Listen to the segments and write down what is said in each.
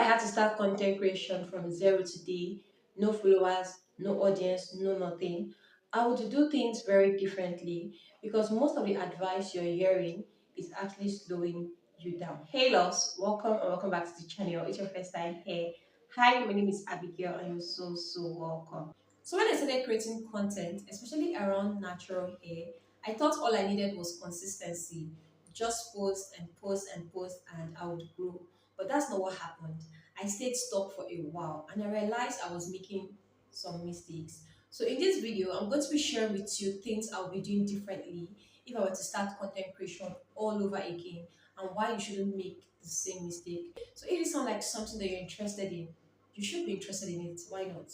had to start content creation from zero today, no followers, no audience, no nothing, I would do things very differently because most of the advice you're hearing is actually slowing you down. Hey loves, welcome and welcome back to the channel. It's your first time here. Hi, my name is Abigail and you're so welcome. So when I started creating content, especially around natural hair, I thought all I needed was consistency. Just post and post and post and I would grow. But that's not what happened. I stayed stuck for a while and I realized I was making some mistakes. So in this video, I'm going to be sharing with you things I'll be doing differently if I were to start content creation all over again and why you shouldn't make the same mistake. So if it sounds like something that you're interested in, you should be interested in it. Why not?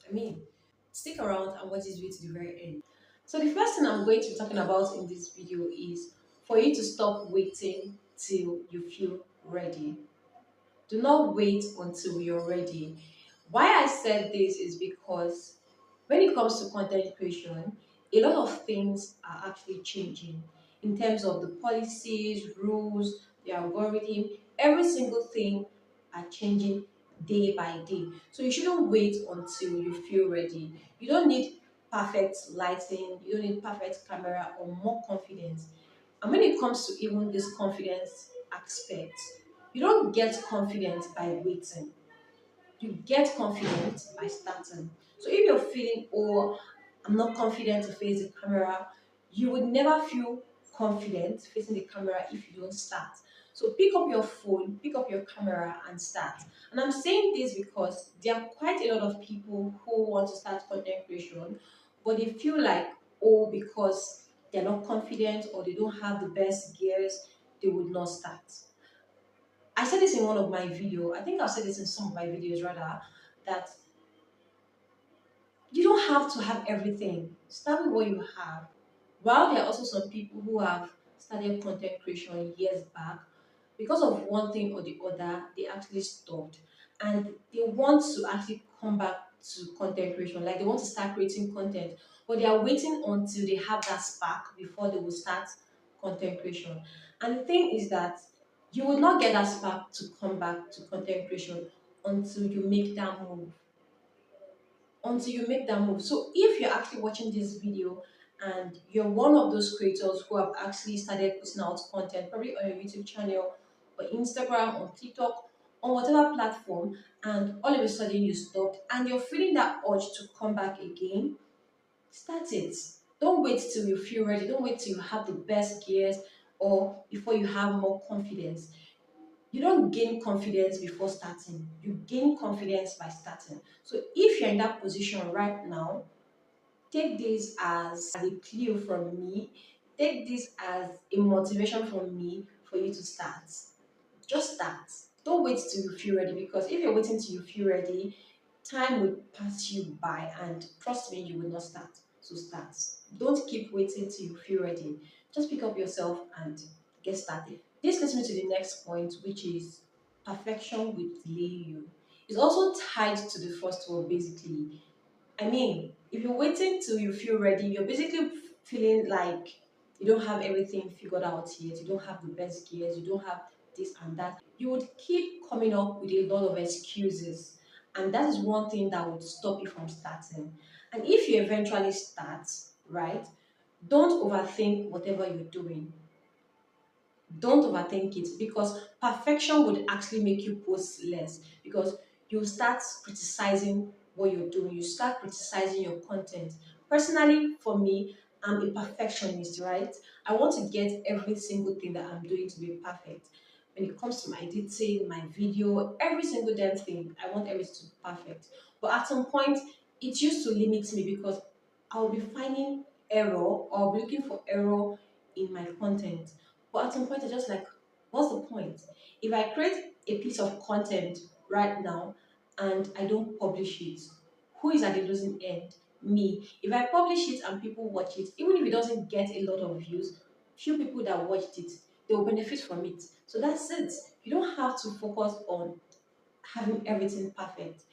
I mean, stick around and watch this video to the very end. So the first thing I'm going to be talking about in this video is for you to stop waiting till you feel ready. Do not wait until you're ready. Why I said this is because when it comes to content creation, a lot of things are actually changing in terms of the policies, rules, the algorithm, every single thing are changing day by day. So you shouldn't wait until you feel ready. You don't need perfect lighting, you don't need perfect camera or more confidence. And when it comes to even this confidence aspect, you don't get confidence by waiting. You get confident by starting. So if you're feeling, oh, I'm not confident to face the camera, you would never feel confident facing the camera if you don't start. So pick up your phone, pick up your camera and start. And I'm saying this because there are quite a lot of people who want to start content creation, but they feel like, oh, because they're not confident or they don't have the best gears, they would not start. I said this in one of my videos. I think I've said this in some of my videos rather, that you don't have to have everything. Start with what you have. While there are also some people who have started content creation years back, because of one thing or the other, they actually stopped. And they want to actually come back to content creation. Like they want to start creating content, but they are waiting until they have that spark before they will start content creation. And the thing is that you will not get that spark to come back to content creation until you make that move. Until you make that move. So if you're actually watching this video and you're one of those creators who have actually started putting out content, probably on your YouTube channel or Instagram or TikTok on whatever platform, and all of a sudden you stopped and you're feeling that urge to come back again, start it. Don't wait till you feel ready. Don't wait till you have the best gears or before you have more confidence. You don't gain confidence before starting. You gain confidence by starting. So if you're in that position right now, take this as a clue from me. Take this as a motivation from me for you to start. Just start. Don't wait till you feel ready because if you're waiting till you feel ready, time will pass you by and trust me, you will not start. So start. Don't keep waiting till you feel ready. Just pick up yourself and get started. This leads me to the next point, which is perfection will delay you. It's also tied to the first one, basically. I mean, if you're waiting till you feel ready, you're basically feeling like you don't have everything figured out yet, you don't have the best gears, you don't have this and that. You would keep coming up with a lot of excuses, and that is one thing that would stop you from starting. And if you eventually start, right, don't overthink whatever you're doing. Don't overthink it because perfection would actually make you post less because you start criticizing what you're doing, you start criticizing your content. Personally, for me, I'm a perfectionist, right? I want to get every single thing that I'm doing to be perfect. When it comes to my editing, my video, every single damn thing, I want everything to be perfect. But at some point, it used to limit me because I'll be finding error or I'll be looking for error in my content. But at some point, I just like, what's the point? If I create a piece of content right now and I don't publish it, who is at the losing end? Me. If I publish it and people watch it, even if it doesn't get a lot of views, few people that watched it, they will benefit from it. So that's it. You don't have to focus on having everything perfect.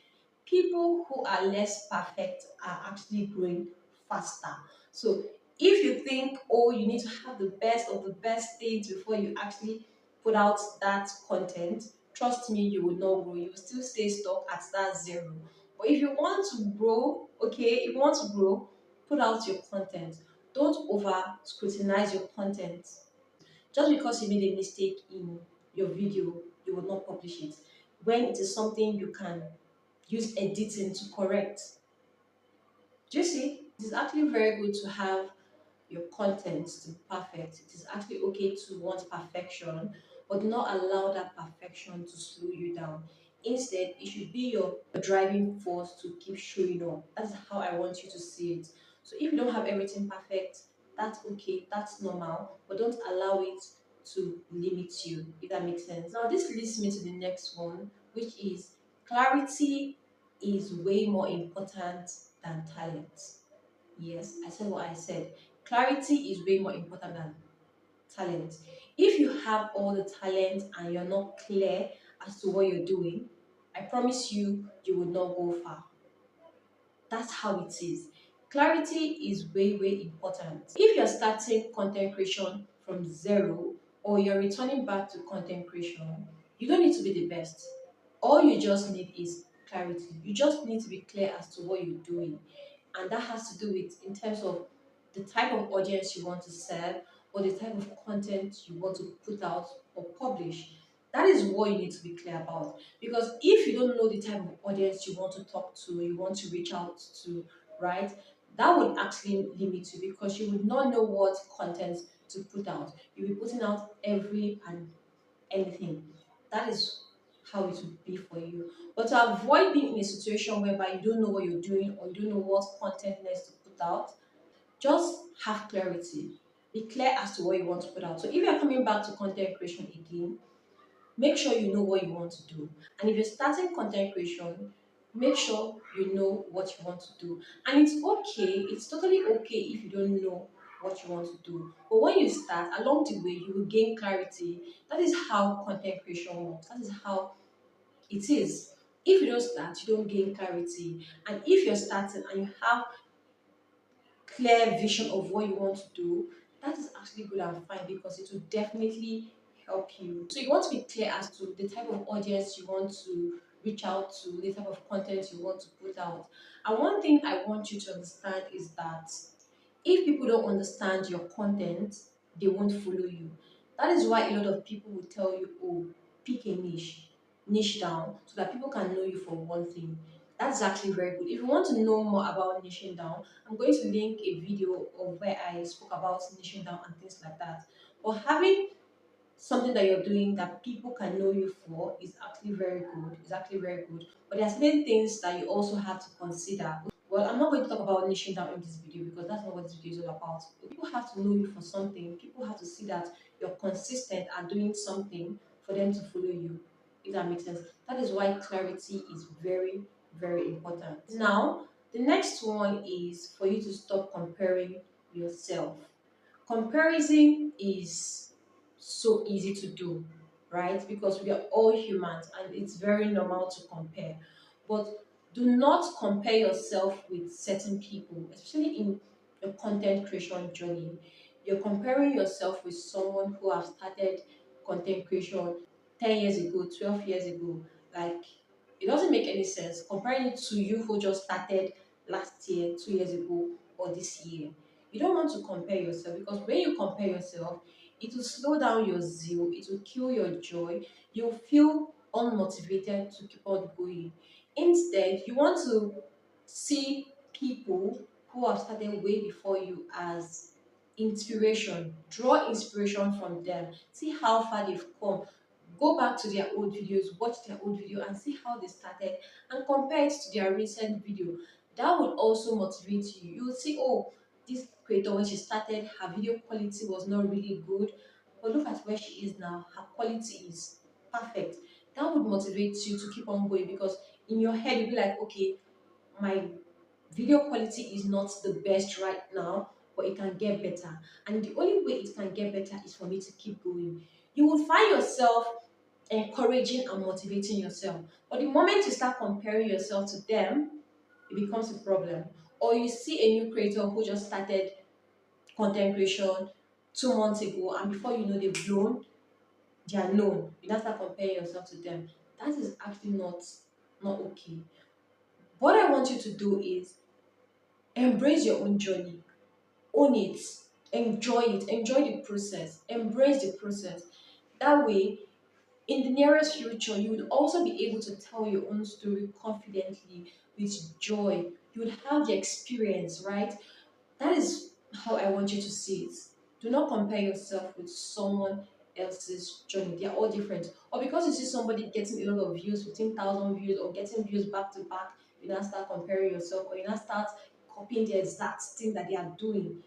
People who are less perfect are actually growing faster. So if you think, oh, you need to have the best of the best things before you actually put out that content, trust me, you will not grow. You will still stay stuck at that zero. But if you want to grow, okay, if you want to grow, put out your content. Don't over scrutinize your content. Just because you made a mistake in your video, you will not publish it. When it is something you can use editing to correct. Do you see? It is actually very good to have your content to be perfect. It is actually okay to want perfection, but do not allow that perfection to slow you down. Instead, it should be your driving force to keep showing up. That's how I want you to see it. So if you don't have everything perfect, that's okay, that's normal, but don't allow it to limit you, if that makes sense. Now, this leads me to the next one, which is clarity is way more important than talent. Yes, I said what I said. Clarity is way more important than talent. If you have all the talent and you're not clear as to what you're doing, I promise you, you will not go far. That's how it is. Clarity is way, way important. If you're starting content creation from zero or you're returning back to content creation, you don't need to be the best. All you just need is clarity. You just need to be clear as to what you're doing. And that has to do with in terms of the type of audience you want to serve or the type of content you want to put out or publish. That is what you need to be clear about. Because if you don't know the type of audience you want to talk to, you want to reach out to, right, that would actually limit you because you would not know what content to put out. You'll be putting out every and anything. That is how it would be for you. But to avoid being in a situation whereby you don't know what you're doing or you don't know what content next to put out, just have clarity. Be clear as to what you want to put out. So if you're coming back to content creation again, make sure you know what you want to do. And if you're starting content creation, make sure you know what you want to do. And it's okay, it's totally okay if you don't know what you want to do. But when you start, along the way, you will gain clarity. That is how content creation works. That is how it is. If you don't start, you don't gain clarity. And if you're starting and you have clear vision of what you want to do, that is actually good and fine because it will definitely help you. So you want to be clear as to the type of audience you want to reach out to, the type of content you want to put out. And one thing I want you to understand is that if people don't understand your content, they won't follow you. That is why a lot of people will tell you, oh, pick a niche down so that people can know you for one thing. That's actually very good. If you want to know more about niching down, I'm going to link a video of where I spoke about niching down and things like that. But having something that you're doing that people can know you for is actually very good. It's actually very good. But there are certain things that you also have to consider. Well, I'm not going to talk about niching down in this video because that's not what this video is all about. People have to know you for something. People have to see that you're consistent at doing something for them to follow you. If that makes sense. That is why clarity is very, very important. Now, the next one is for you to stop comparing yourself. Comparison is so easy to do, right? Because we are all humans and it's very normal to compare. But do not compare yourself with certain people, especially in your content creation journey. You're comparing yourself with someone who have started content creation 10 years ago, 12 years ago. Like, it doesn't make any sense comparing it to you who just started last year, 2 years ago, or this year. You don't want to compare yourself because when you compare yourself, it will slow down your zeal, it will kill your joy, you'll feel unmotivated to keep on going. Instead, you want to see people who have started way before you as inspiration. Draw inspiration from them. See how far they've come. Go back to their old videos, watch their old video and see how they started and compare it to their recent video. That will also motivate you. You will see, oh, this creator when she started, her video quality was not really good. But look at where she is now. Her quality is perfect. That would motivate you to keep on going because in your head you'll be like, okay, my video quality is not the best right now, but it can get better. And the only way it can get better is for me to keep going. You will find yourself encouraging and motivating yourself. But the moment you start comparing yourself to them, it becomes a problem. Or you see a new creator who just started content creation 2 months ago, and before you know, they've blown. they are known, you now start comparing yourself to them. That is actually not okay. What I want you to do is embrace your own journey, own it, enjoy the process, embrace the process. That way, in the nearest future, you would also be able to tell your own story confidently with joy. You would have the experience, right? That is how I want you to see it. Do not compare yourself with someone else's journey. They are all different. Or because you see somebody getting a lot of views, 15,000 views, or getting views back to back, you now start comparing yourself, or you now start copying the exact thing that they are doing.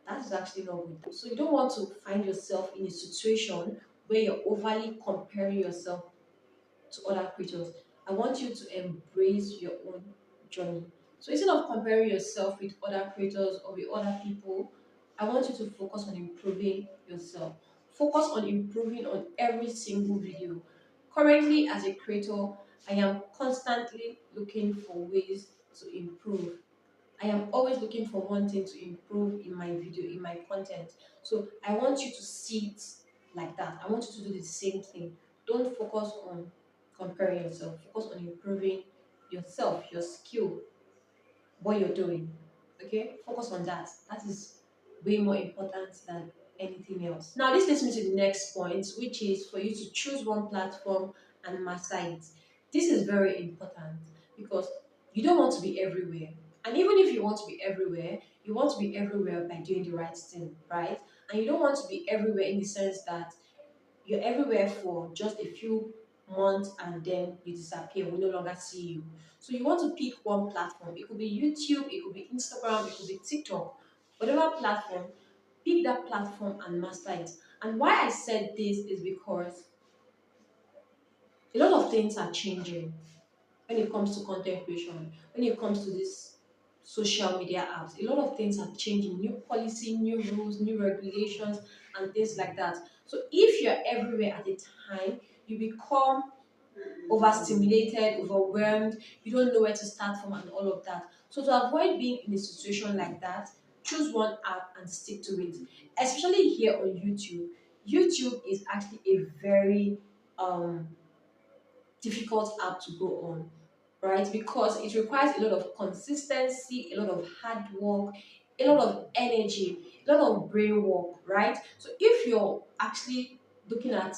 That is actually not good. So you don't want to find yourself in a situation where you're overly comparing yourself to other creatures. I want you to embrace your own journey. So instead of comparing yourself with other creators or with other people, I want you to focus on improving yourself. Focus on improving on every single video. Currently, as a creator, I am constantly looking for ways to improve. I am always looking for one thing to improve in my video, in my content. So I want you to see it like that. I want you to do the same thing. Don't focus on comparing yourself. Focus on improving yourself, your skill, what you're doing. Okay? Focus on that. That is way more important than anything else. Now, this leads me to the next point, which is for you to choose one platform and master it. This is very important because you don't want to be everywhere. And even if you want to be everywhere, you want to be everywhere by doing the right thing, right? And you don't want to be everywhere in the sense that you're everywhere for just a few months and then you disappear. We no longer see you. So you want to pick one platform. It could be YouTube, it could be Instagram, it could be TikTok. Whatever platform, pick that platform and master it. And why I said this is because a lot of things are changing when it comes to content creation, when it comes to this social media apps. A lot of things are changing, new policy, new rules, new regulations, and things like that. So if you're everywhere at a time, you become overstimulated, overwhelmed, you don't know where to start from, and all of that. So to avoid being in a situation like that, choose one app and stick to it. Especially here on YouTube. YouTube is actually a very difficult app to go on, right? Because it requires a lot of consistency, a lot of hard work, a lot of energy, a lot of brain work, right? So if you're actually looking at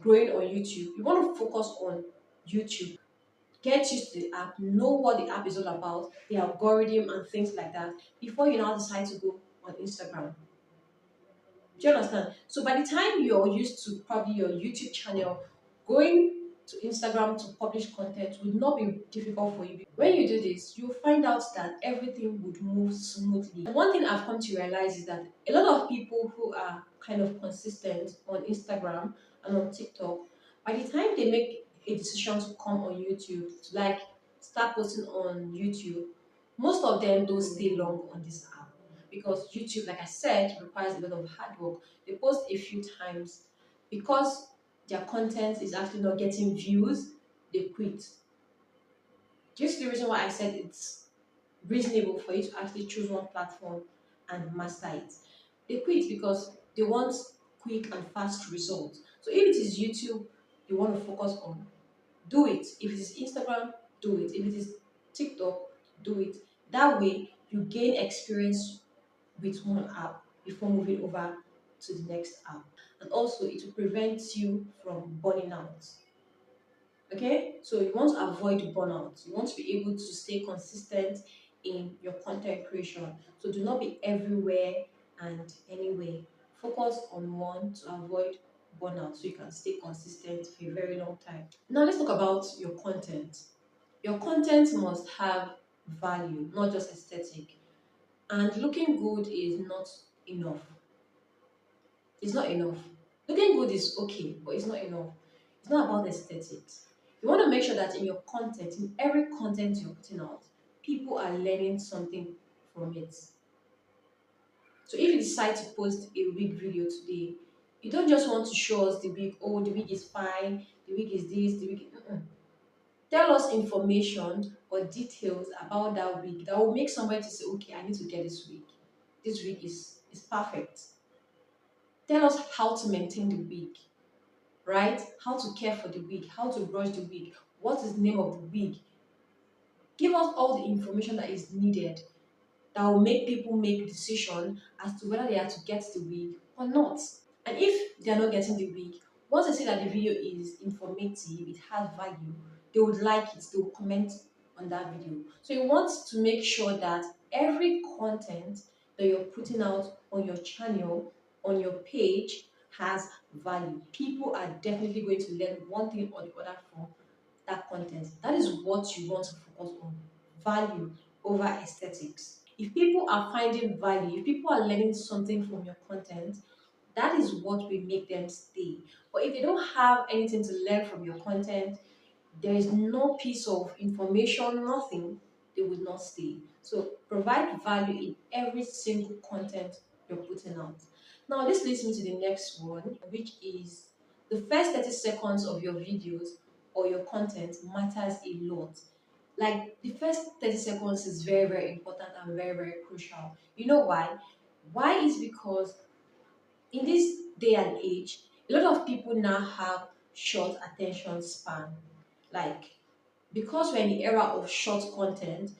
growing on YouTube, you want to focus on YouTube. Get used to the app, know what the app is all about, the algorithm and things like that, before you now decide to go on Instagram. Do you understand? So by the time you're used to probably your YouTube channel, going to Instagram to publish content would not be difficult for you. When you do this, you'll find out that everything would move smoothly. And one thing I've come to realize is that a lot of people who are kind of consistent on Instagram and on TikTok, by the time they make a decision to come on YouTube, to like start posting on YouTube, most of them don't stay long on this app because YouTube, like I said, requires a lot of hard work. They post a few times because their content is actually not getting views, they quit. Just the reason why I said it's reasonable for you to actually choose one platform and master it. They quit because they want quick and fast results. So if it is YouTube you want to focus on, do it. If it is Instagram, do it. If it is TikTok, do it. That way you gain experience with one app before moving over to the next app. And also, it will prevent you from burning out. Okay? So, you want to avoid burnout. You want to be able to stay consistent in your content creation. So, do not be everywhere and anywhere. Focus on one to avoid burnout so you can stay consistent for a very long time. Now, let's talk about your content. Your content must have value, not just aesthetic. And looking good is not enough. It's not enough. Looking good is okay, but it's not enough. It's not about aesthetics. You want to make sure that in your content, in every content you're putting out, people are learning something from it. So if you decide to post a wig video today, you don't just want to show us the wig, oh, the wig is fine, the wig is this, the wig. Tell us information or details about that wig that will make somebody to say, okay, I need to get this wig. This wig is perfect. Tell us how to maintain the wig, right? How to care for the wig, how to brush the wig, what is the name of the wig. Give us all the information that is needed that will make people make decision as to whether they are to get the wig or not. And if they are not getting the wig, once they see that the video is informative, it has value, they would like it, they will comment on that video. So you want to make sure that every content that you're putting out on your channel, on your page, has value. People are definitely going to learn one thing or the other from that content. That is what you want to focus on. Value over aesthetics. If people are finding value, if people are learning something from your content, that is what will make them stay. But if they don't have anything to learn from your content, there is no piece of information, nothing, they would not stay. So provide value in every single content you're putting out. Now, this leads me to the next one, which is the first 30 seconds of your videos or your content matters a lot. Like the first 30 seconds is very, very important and very, very crucial. You know why? Why is because in this day and age, a lot of people now have short attention span. Like, because we're in the era of short content,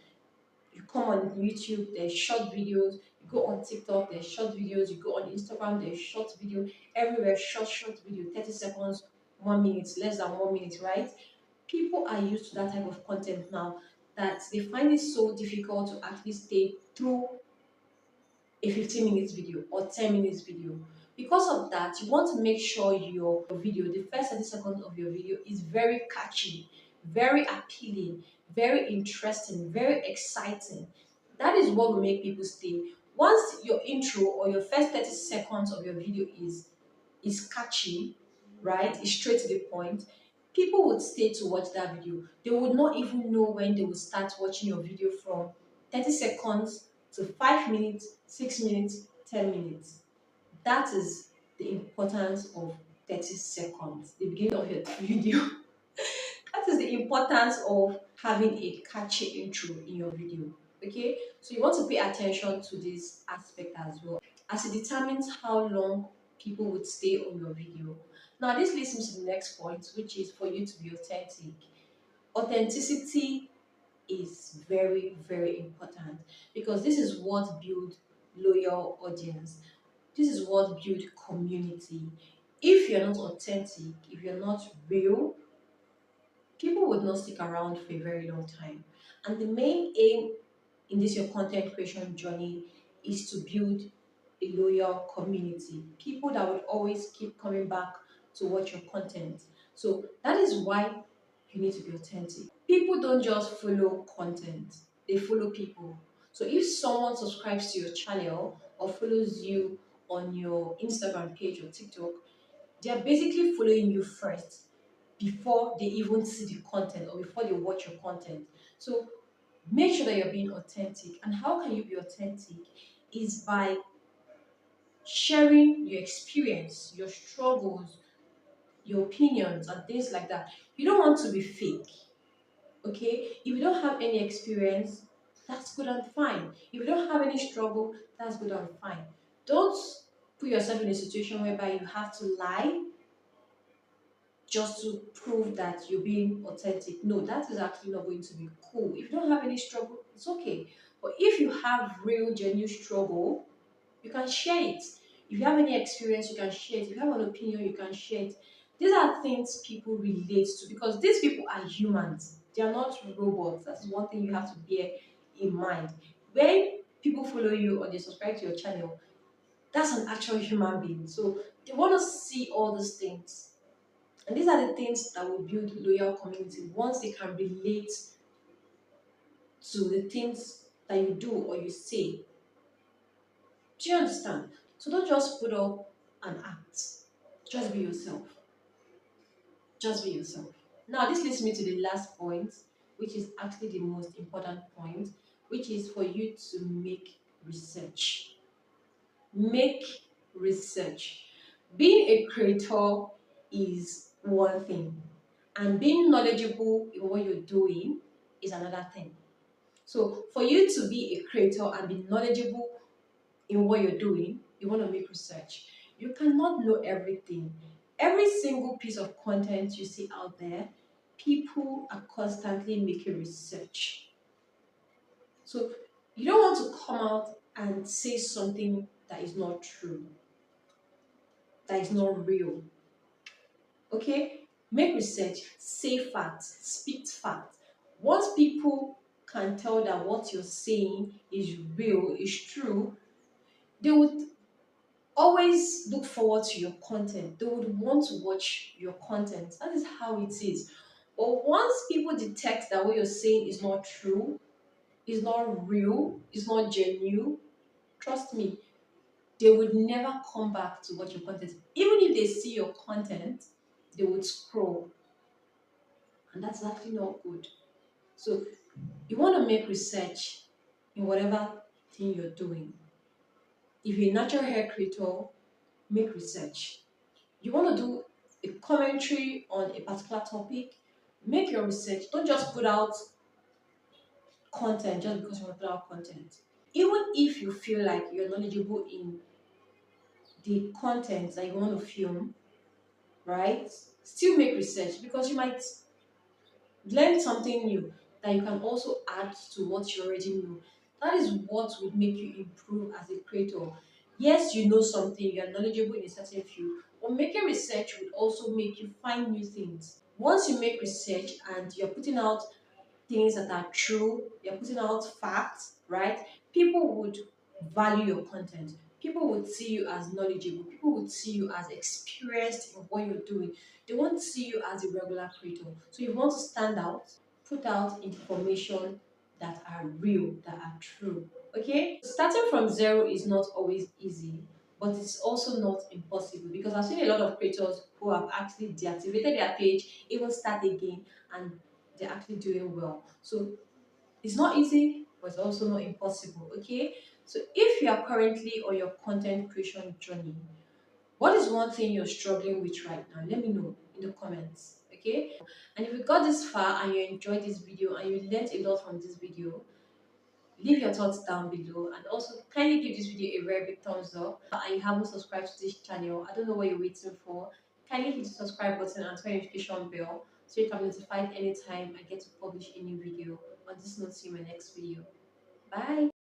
you come on YouTube, there's short videos, you go on TikTok, there's short videos, you go on Instagram, there's short video, everywhere short video, 30 seconds, 1 minute, less than 1 minute, right? People are used to that type of content now that they find it so difficult to actually stay through a 15 minutes video or 10 minutes video. Because of that, you want to make sure your video, the first 30 seconds of your video, is very catchy, very appealing, very interesting, very exciting. That is what will make people stay. Once your intro or your first 30 seconds of your video is catchy, right? Is straight to the point, people would stay to watch that video. They would not even know when they would start watching your video from 30 seconds to 5 minutes, 6 minutes, 10 minutes. That is the importance of 30 seconds, the beginning of your video. That is the importance of having a catchy intro in your video. Okay, so you want to pay attention to this aspect as well, as it determines how long people would stay on your video. Now, this leads me to the next point, which is for you to be authentic. Authenticity is very, very important because this is what builds loyal audience. This is what builds community. If you're not authentic, if you're not real, people would not stick around for a very long time. And the main aim in this your content creation journey is to build a loyal community. People that would always keep coming back to watch your content. So that is why you need to be authentic. People don't just follow content, they follow people. So if someone subscribes to your channel or follows you on your Instagram page or TikTok, they are basically following you first before they even see the content or before they watch your content. So make sure that you're being authentic. And how can you be authentic? Is by sharing your experience, your struggles, your opinions, and things like that. You don't want to be fake, okay? If you don't have any experience, that's good and fine. If you don't have any struggle, that's good and fine. Don't put yourself in a situation whereby you have to lie just to prove that you're being authentic. No, that is actually not going to be cool. If you don't have any struggle, it's okay. But if you have real, genuine struggle, you can share it. If you have any experience, you can share it. If you have an opinion, you can share it. These are things people relate to because these people are humans. They are not robots. That's one thing you have to bear in mind. When people follow you or they subscribe to your channel, that's an actual human being. So they want to see all these things. And these are the things that will build loyal community once they can relate to the things that you do or you say. Do you understand? So don't just put up an act. Just be yourself. Just be yourself. Now, this leads me to the last point, which is actually the most important point, which is for you to make research. Make research. Being a creator is one thing, and being knowledgeable in what you're doing is another thing. So, for you to be a creator and be knowledgeable in what you're doing, you want to make research. You cannot know everything. Every single piece of content you see out there, people are constantly making research. So you don't want to come out and say something that is not true, that is not real. Okay? Make research, say facts, speak facts. Once people can tell that what you're saying is real, is true, they would always look forward to your content. They would want to watch your content. That is how it is. But once people detect that what you're saying is not true, is not real, is not genuine, trust me, they would never come back to watch your content. Even if they see your content, they would scroll. And that's actually not good. So you want to make research in whatever thing you're doing. If you're a natural hair creator, make research. You want to do a commentary on a particular topic, make your research. Don't just put out content just because you want to put out content. Even if you feel like you're knowledgeable in the content that you want to film, right? Still make research because you might learn something new that you can also add to what you already know. That is what would make you improve as a creator. Yes, you know something, you are knowledgeable in a certain field, but making research would also make you find new things. Once you make research and you're putting out things that are true, you're putting out facts, right? People would value your content. People would see you as knowledgeable. People would see you as experienced in what you're doing. They won't see you as a regular creator. So you want to stand out, put out information that are real, that are true. Okay? Starting from zero is not always easy, but it's also not impossible because I've seen a lot of creators who have actually deactivated their page, even start again, and they're actually doing well. So it's not easy, but it's also not impossible. Okay. So if you are currently on your content creation journey, what is one thing you're struggling with right now? Let me know in the comments. Okay. And if you got this far and you enjoyed this video and you learned a lot from this video, leave your thoughts down below and also kindly give this video a very big thumbs up. And you haven't subscribed to this channel, I don't know what you're waiting for. Kindly hit the subscribe button and turn notification bell so you can be notified anytime I get to publish a new video. On this note, see you in my next video. Bye.